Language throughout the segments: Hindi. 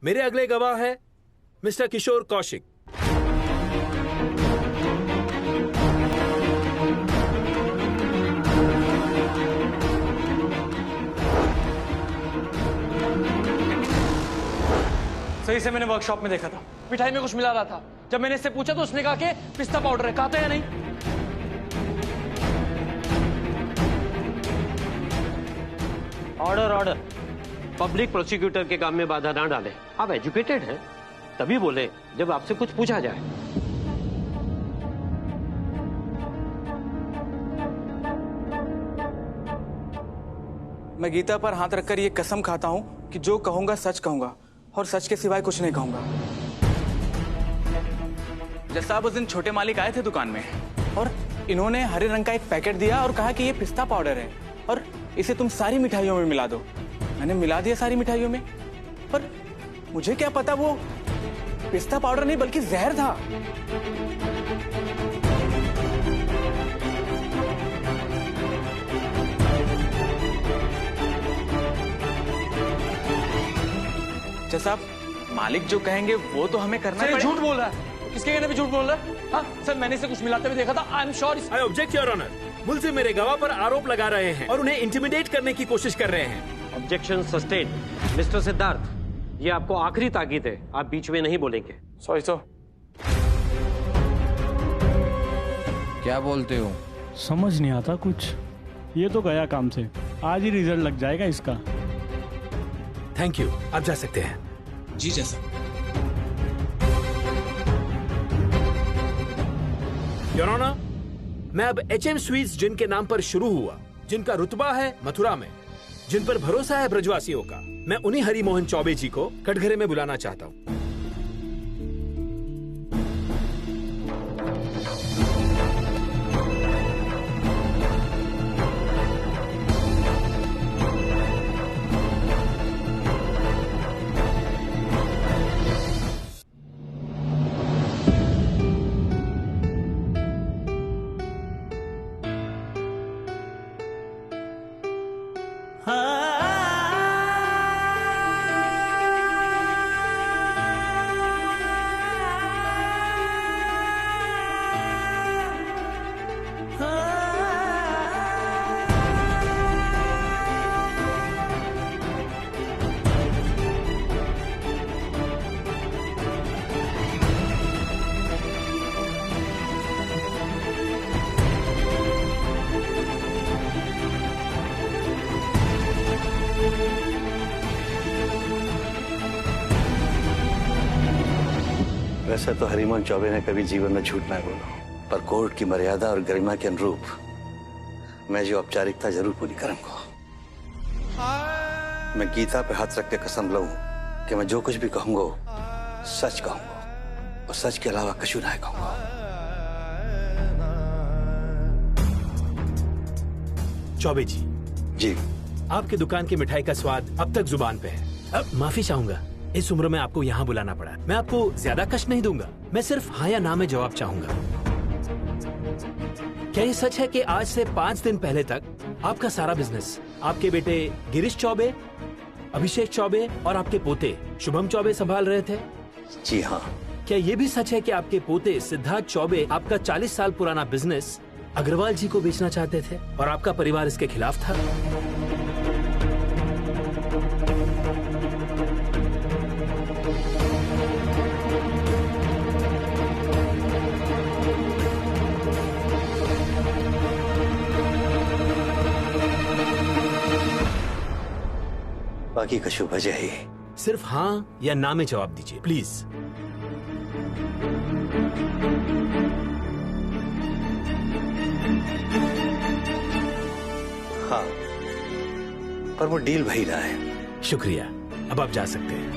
मेरे अगले गवाह है मिस्टर किशोर कौशिक। सही से मैंने वर्कशॉप में देखा था, मिठाई में कुछ मिला रहा था। जब मैंने इससे पूछा तो उसने कहा कि पिस्ता पाउडर है। कहा था या नहीं? Order order. पब्लिक प्रोसिक्यूटर के काम में बाधा ना डालें। आप एजुकेटेड हैं, तभी बोले जब आपसे कुछ पूछा जाए। मैं गीता पर हाथ रखकर ये कसम खाता हूं कि जो कहूंगा सच कहूंगा और सच के सिवाय कुछ नहीं कहूंगा। जज साहब, उस दिन छोटे मालिक आए थे दुकान में और इन्होंने हरे रंग का एक पैकेट दिया और कहा कि ये पिस्ता पाउडर है और इसे तुम सारी मिठाइयों में मिला दो। मैंने मिला दिया सारी मिठाइयों में, पर मुझे क्या पता वो पिस्ता पाउडर नहीं बल्कि जहर था। जज साहब, मालिक जो कहेंगे वो तो हमें करना है। झूठ बोल रहा है। किसके कहने पे झूठ बोल रहा है? हाँ सर, मैंने इसे कुछ मिलाते हुए देखा था। I am sure. I object your honour. मुलजिम मेरे गवाह पर आरोप लगा रहे हैं और उन्हें इंटिमिडेट करने की कोशिश कर रहे हैं। Objection sustain. मिस्टर सिद्धार्थ, ये आपको आखिरी ताकीद है, आप बीच में नहीं बोलेंगे। Sorry sir. क्या बोलते हो? समझ नहीं आता कुछ। ये तो गया काम से, आज ही रिजल्ट लग जाएगा इसका। थैंक यू, आप जा सकते हैं। जी जैसा। योर ऑनर, मैं अब HM स्वीट्स जिनके नाम पर शुरू हुआ, जिनका रुतबा है मथुरा में, जिन पर भरोसा है ब्रजवासियों का, मैं उन्हीं हरि मोहन चौबे जी को कटघरे में बुलाना चाहता हूँ। वैसे तो हरिमोहन चौबे ने कभी जीवन में झूठ नहीं बोला, पर कोर्ट की मर्यादा और गरिमा के अनुरूप मैं जो औपचारिकता जरूर पूरी करूंगा। मैं गीता पे हाथ रख के कसम लूं कि मैं जो कुछ भी कहूंगा सच कहूंगा और सच के अलावा कुछ नहीं कहूंगा। चौबे जी। जी। आपकी दुकान की मिठाई का स्वाद अब तक जुबान पे है। अब माफी चाहूंगा, इस उम्र में आपको यहाँ बुलाना पड़ा। मैं आपको ज्यादा कष्ट नहीं दूंगा, मैं सिर्फ हाँ या ना में जवाब चाहूंगा। क्या ये सच है कि आज से 5 दिन पहले तक आपका सारा बिजनेस आपके बेटे गिरीश चौबे, अभिषेक चौबे और आपके पोते शुभम चौबे संभाल रहे थे? जी हाँ। क्या ये भी सच है कि आपके पोते सिद्धार्थ चौबे आपका 40 साल पुराना बिजनेस अग्रवाल जी को बेचना चाहते थे और आपका परिवार इसके खिलाफ था? बाकी का शुभ वजह ही। सिर्फ हाँ या ना में जवाब दीजिए प्लीज। हाँ, पर वो डील वही रहा है। शुक्रिया, अब आप जा सकते हैं।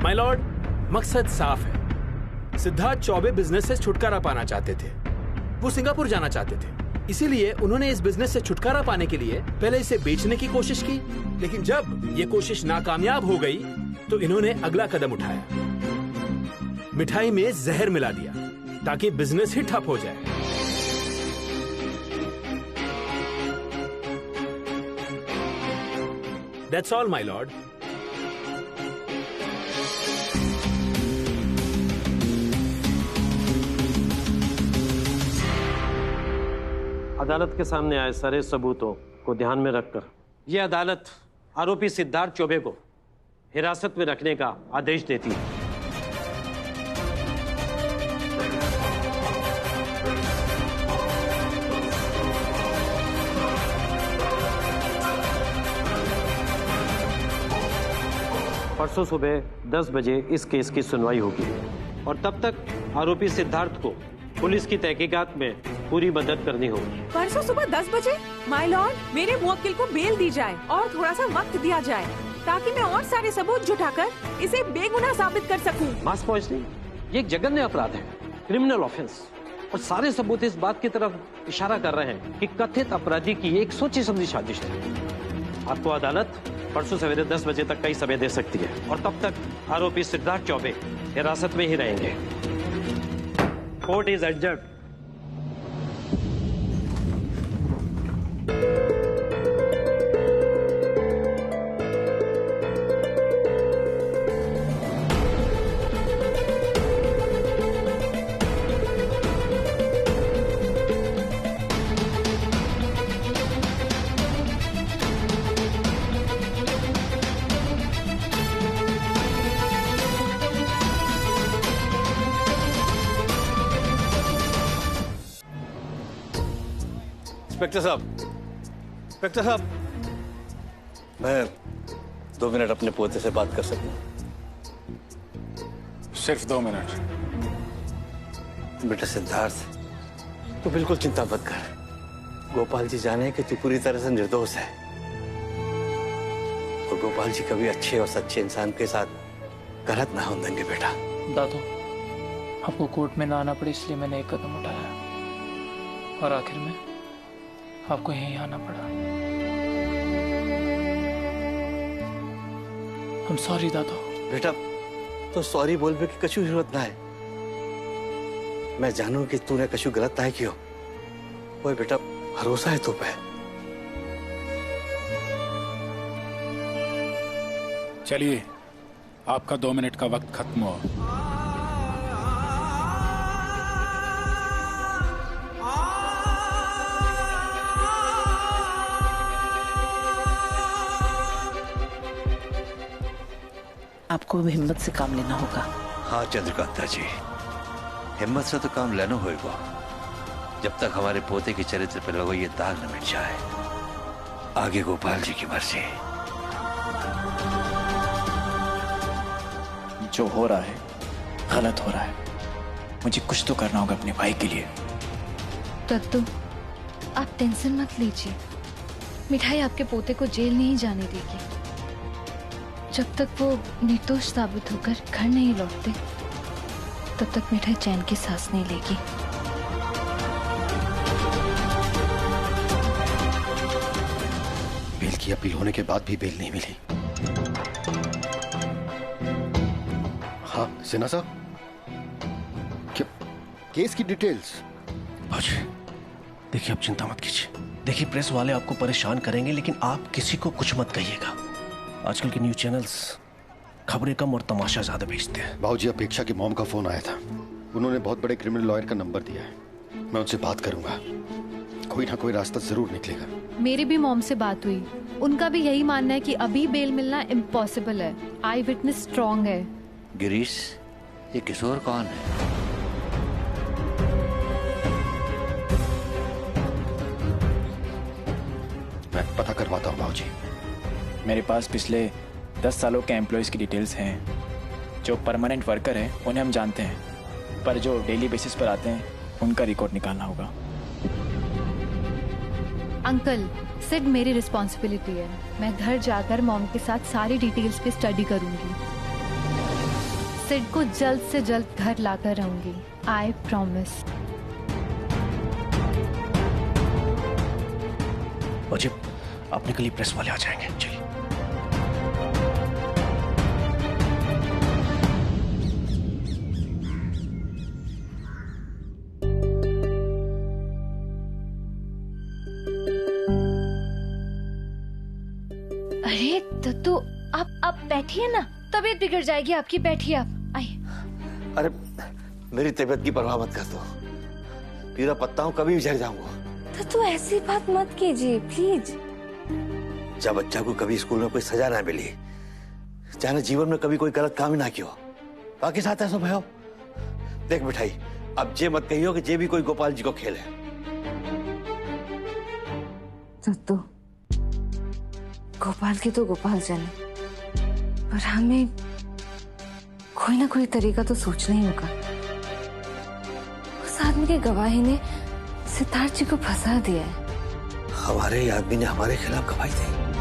माय लॉर्ड, मकसद साफ है। सिद्धार्थ चौबे बिजनेस से छुटकारा पाना चाहते थे। वो सिंगापुर जाना चाहते थे, इसीलिए उन्होंने इस बिजनेस से छुटकारा पाने के लिए पहले इसे बेचने की कोशिश की, लेकिन जब ये कोशिश नाकामयाब हो गई तो इन्होंने अगला कदम उठाया। मिठाई में जहर मिला दिया ताकि बिजनेस ही ठप हो जाए। That's all my Lord. अदालत के सामने आए सारे सबूतों को ध्यान में रखकर यह अदालत आरोपी सिद्धार्थ चौबे को हिरासत में रखने का आदेश देती है। परसों सुबह 10 बजे इस केस की सुनवाई होगी और तब तक आरोपी सिद्धार्थ को पुलिस की तहकीकात में पूरी मदद करनी होगी। परसों सुबह 10 बजे माय लॉर्ड, मेरे मुवक्किल को बेल दी जाए और थोड़ा सा वक्त दिया जाए ताकि मैं और सारे सबूत जुटाकर इसे बेगुनाह साबित कर सकूं। मास पॉइजनिंग ये एक जघन्य अपराध है, क्रिमिनल ऑफेंस, और सारे सबूत इस बात की तरफ इशारा कर रहे हैं कि कथित अपराधी की एक सोची समझी साजिश है। आपको अदालत परसों सवेरे 10 बजे तक का ही समय दे सकती है और तब तक आरोपी सिद्धार्थ चौबे हिरासत में ही रहेंगे। Court is adjourned. इंस्पेक्टर साहब, मैं 2 मिनट अपने पोते से बात कर सकूं? सिर्फ 2 मिनट। बेटा सिद्धार्थ, तू बिल्कुल चिंता मत कर। गोपाल जी जाने कि तू पूरी तरह से निर्दोष है और गोपाल जी कभी अच्छे और सच्चे इंसान के साथ गलत ना होने देंगे। बेटा दादू, आपको कोर्ट में ना आना पड़े इसलिए मैंने एक कदम उठाया और आखिर में आपको यहीं आना पड़ा। I'm sorry दादू। बेटा तो सॉरी बोल बे की कछु जरूरत ना है। मैं जानू कि तूने कछु गलत ना कियो। ओए बेटा, भरोसा है तू पे। चलिए, आपका 2 मिनट का वक्त खत्म हुआ। आपको हिम्मत से काम लेना होगा। हाँ चंद्रकांता जी, हिम्मत से तो काम लेना होगा जब तक हमारे पोते के चरित्र पर लगो ये दाग न मिट जाए। आगे गोपाल जी की मर्जी। जो हो रहा है गलत हो रहा है। मुझे कुछ तो करना होगा अपने भाई के लिए। दत्तू, आप टेंशन मत लीजिए। मिठाई आपके पोते को जेल नहीं जाने देगी। जब तक वो निर्दोष साबित होकर घर नहीं लौटते तब तक मिठाई चैन की सांस नहीं लेगी। बेल की अपील होने के बाद भी बेल नहीं मिली। हाँ सिन्हा साहब, क्या केस की डिटेल्स? भाजी देखिए, आप चिंता मत कीजिए। देखिए, प्रेस वाले आपको परेशान करेंगे लेकिन आप किसी को कुछ मत कहिएगा। आजकल के न्यूज चैनल्स खबरें कम और तमाशा ज्यादा भेजते हैं। बाबूजी, अपेक्षा की मॉम का फोन आया था। उन्होंने बहुत बड़े क्रिमिनल लॉयर का नंबर दिया है। मैं उनसे बात करूंगा, कोई ना कोई रास्ता जरूर निकलेगा। मेरी भी मॉम से बात हुई। उनका भी यही मानना है कि अभी बेल मिलना इम्पॉसिबल है। आई विटनेस स्ट्रॉन्ग है। गिरीश, ये किशोर कौन है? मैं पता करवाता हूँ बाबूजी। मेरे पास पिछले 10 सालों के एम्प्लॉयज की डिटेल्स हैं। जो परमानेंट वर्कर हैं उन्हें हम जानते हैं, पर जो डेली बेसिस पर आते हैं उनका रिकॉर्ड निकालना होगा। अंकल, सिर्फ मेरी रिस्पॉन्सिबिलिटी है। मैं घर जाकर मॉम के साथ सारी डिटेल्स पे स्टडी करूंगी। सिड को जल्द से जल्द घर लाकर रहूंगी। I promise. अजय, अपने के लिए प्रेस वाले आ जाएंगे। चलिए। अरे आप बैठिए ना, तबीयत बिगड़ जाएगी आपकी। बैठिए आप, आइए। अरे मेरी तबीयत की परवाह मत कर दो, पीरा पत्ता हूँ, कभी भी झड़ जाऊंगा। तो ऐसी बात मत कीजिए प्लीज। जब बच्चा को कभी स्कूल में कोई सजा ना मिली, चाहे जीवन में कभी कोई गलत काम ही ना किया, बाकी साथ ऐसा भयो। देख मिठाई, अब जे मत कहियो कि जे भी कोई गोपाल जी को खेल है। तो गोपाल की तो गोपाल जाने, पर हमें कोई ना कोई तरीका तो सोचना ही होगा। उस आदमी की गवाही ने सिद्धार्थ जी को फंसा दिया है। हमारे आदमी ने हमारे खिलाफ गवाही दी।